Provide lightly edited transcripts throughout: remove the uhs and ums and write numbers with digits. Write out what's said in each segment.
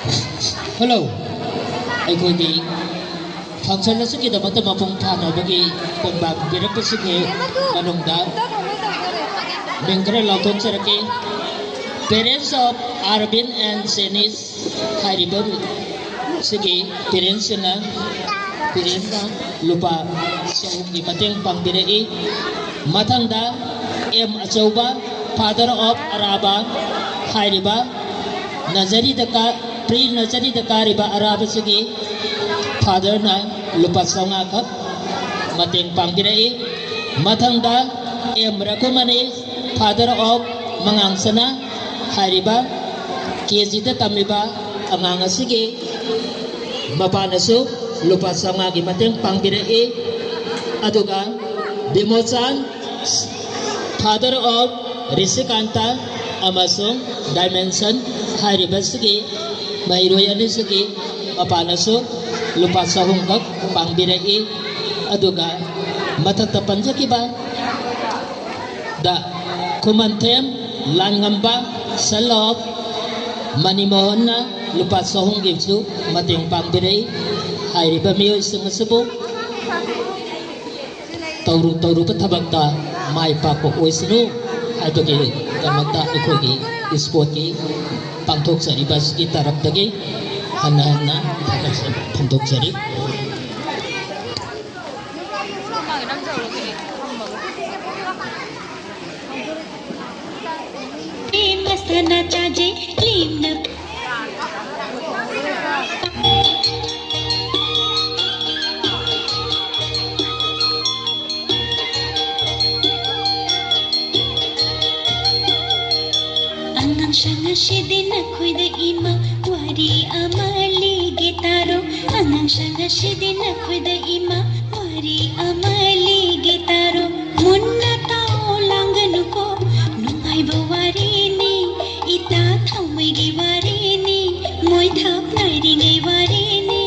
Hello. ꯑꯩꯈꯣꯏꯒꯤ function ꯑꯁꯤꯒꯤꯗꯃꯛꯇ ꯃꯄꯨꯡ ꯐꯥꯅꯕꯒꯤ ꯀꯣꯡꯕꯥ ꯄꯤꯔꯛꯄꯁꯤꯒꯤ ꯃꯅꯨꯡꯗ ꯃꯤꯡ ꯈꯔ ꯂꯥꯎꯊꯣꯛꯆꯔꯛꯀꯦ. Parents of Arvin and Janice ꯍꯥꯏꯔꯤꯕ ꯁꯤꯒꯤ ꯄꯦꯔꯦꯟꯁꯅ ꯂꯨꯄꯥ 300ꯒꯤ ꯃꯇꯦꯡ ꯄꯥꯡꯕꯤꯔꯛꯏ. ꯃꯊꯪꯗ M ꯑꯆꯧꯕ Father of Araba ꯍꯥꯏꯔꯤꯕ प्री नर्सरीदा कारिबा अराबसिगी फादरना लुपा 500 खक मतेंग पांगिरई. मथंगदा एम रघुमनी फादर ऑफ मंगांसना हारिबा केजीदा तमिबा अंगांग असिगी मपानसु लुपा 500 की मतेंग पांगिरई. अदुगा बिमोचान फादर ऑफ ऋषिकांता अमसुंग डायमेंशन हारिबसिगी Mayroy anisigi mapanaso lupa 100 kak pangbirai. Aduga matatapan sa kiba da kumantem langamba salop manimohon na lupa 100 gipsu mating pangbirai. Hayriba miyo isang masabo tauru patabagta may papo oisino haybagi damagta ikogi ispoti pangtok sari bas kita rap dagi hana pangtok sari. Masana caje limna Shanga shidina kuida ima wari amali gitaro. Anang shanga shidina kuida ima wari amali gitaro. Munna tao langanu ko nungai bawari ni ita thamai gi wari ni moi thap nairi ngai wari ni.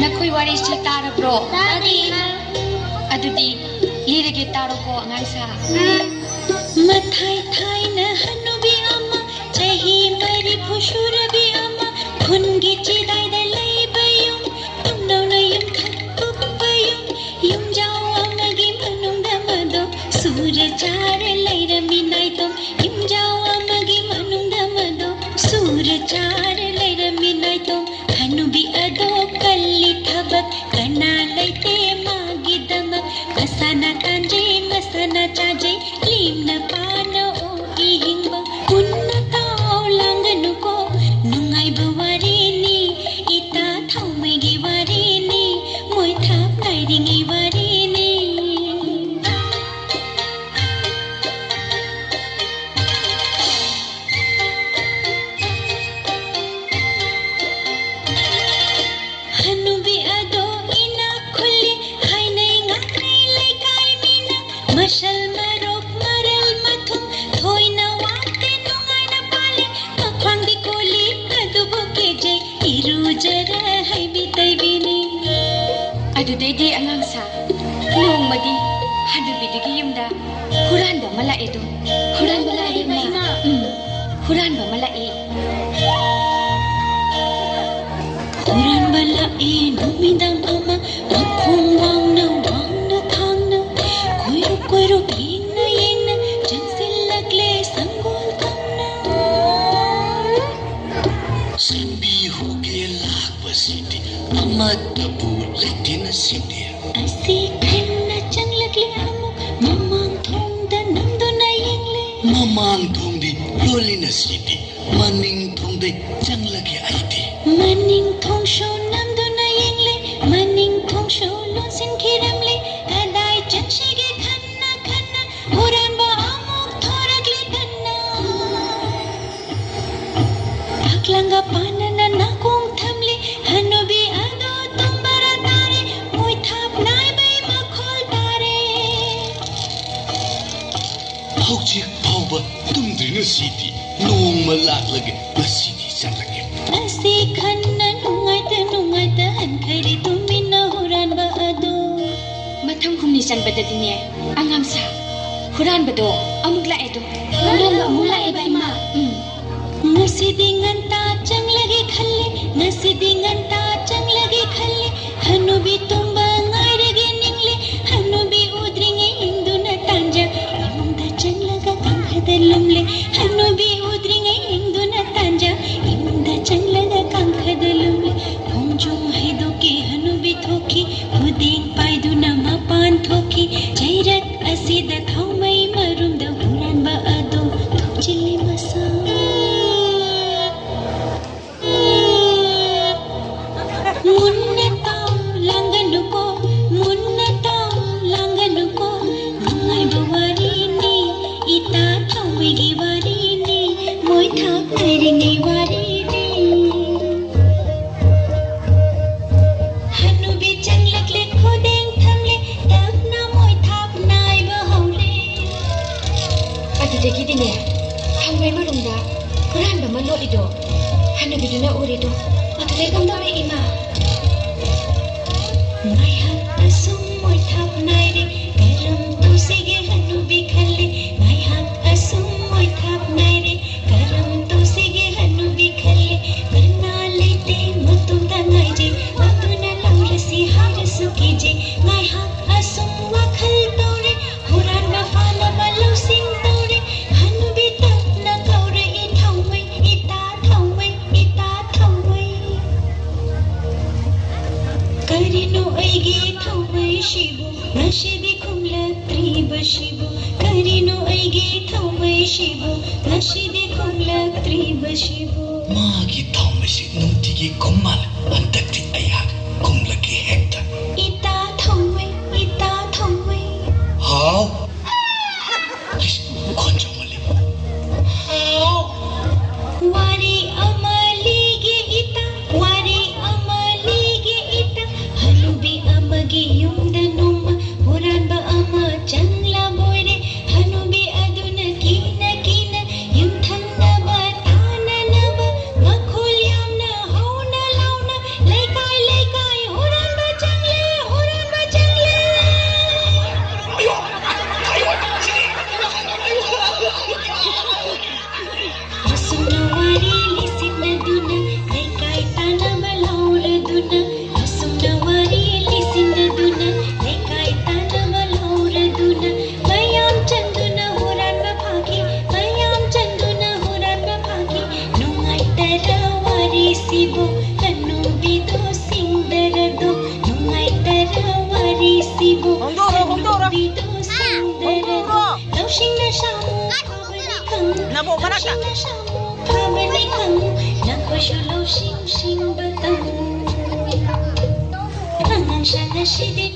Nakoi wari si taro bro. Tadi. Adudi lire gitaro ko ngaisa. Mathai thai na hanubi ama chahi mari phushurabi ama khungi chidai da lai bayum tum no na yum khat bayum yum jao amagi manung da mado surya char lai rami nai tum yum jao amagi manung da mado surya char lai rami nai tum hanubi ado kalli thabak kana lai te magi damak masana tanje masana chaje limna pana o ihingba punna tao langanu ko nungai bawari ni ita thaumai gi wari ni moi thap nairi ngai wari ni. Hanubi ado ina khulli hainai ngai lai kai mina mashal marok maral mathum thoina wate nungai na pale makhwang di koli adubu keje irujara haibi taibini. Adudai di angang sa nongmadi hanubi digi yumda huran ba mala edo huran bala e ma huran ba mala e huran bala e numidang ama makhung wang na thang na koiro yena jansil lagle sangol thamna Simbi hoge lakba sidi amat tabu letina sidi asi khanna chang lagle amu mamang thong da namdo na yengle mamang thong di lolina sidi maning thong de chang lage aidi maning thong sho namdo na yengle maning thong sho lon sin khiramle adai chachige khanna huran ba amuk thoragle kanna aklanga panana na kong thamle hanubi ado tumbara tare moi thap nai bai makhol tare. Hauchik phauba tumdrina sidi nongma laklage basidi changlage asi khanna nungai ta hankhairi tumina huran ba ado mathang khumni chanbada dine angam sa huran bado amuk la edo huran ba amuk la e ba ima नसीदिंगंता चंग लगे खल्ले नसीदिंगंता चंग लगे खल्ले हनुबी तुम्बा ngairage ningle हनुबी उद्रिंगे इंदुना तांजा इंदा चंग लगा कांखदलुमले हनुबी उद्रिंगे इंदुना तांजा इंदा चंग लगा कांखदलुमले पुंजुम हैदो के हनुबी थोकी हुदेन पायदुना मापान थोकी जैरत असीद थौमै मरुम द हुरान बा अदो थोचिले मसा मुन्नताम langanuko ngai bawarini ita thawigi warini moi tha karini warini hanubi changlak le khodeng thamle tapna moi thap nai bahaule adudagi dine thawai marumda quran ba manodido hanubi duna urido adule gamdare ima ngai hat asum moi thap nai re karam tu sige hanubi khalle ngai hat asum moi thap nai re karam tu sige hanubi khalle karna lete mutum da ngai je matuna laurasi harasu kije ngai hat asum wa khal tore huran ba fala balau sing tore hanubi tapna kaure I thawai ita thawai karino aige thawai shibu nashidi khumla triba shibu karino aige thawai shibu nashidi khumla triba shibu मागी थौमसी नुटिगी कुम्मल अंतक्ति अयाग कुम्लकी Hector ita thawai how किस कोंजो मले how wari amalige ita hanubi amagi yumda numa huran ba ama changla boire hanubi aduna kina yum thanna ba thana na ba makhul yamna hauna launa laikai huran ba changle asuna wari lisinna duna laikai tana ba laura duna asuna wari lisinna duna laikai tana ba laura duna mayam chanduna huran ba phagi nungai tara wari sibo hanubi do singdara do nungai tara wari sibo hanubi do singdara do laushing na shamu Nabo manaka. Pabani kang nakwashulaw sing batang Angang siya na shidit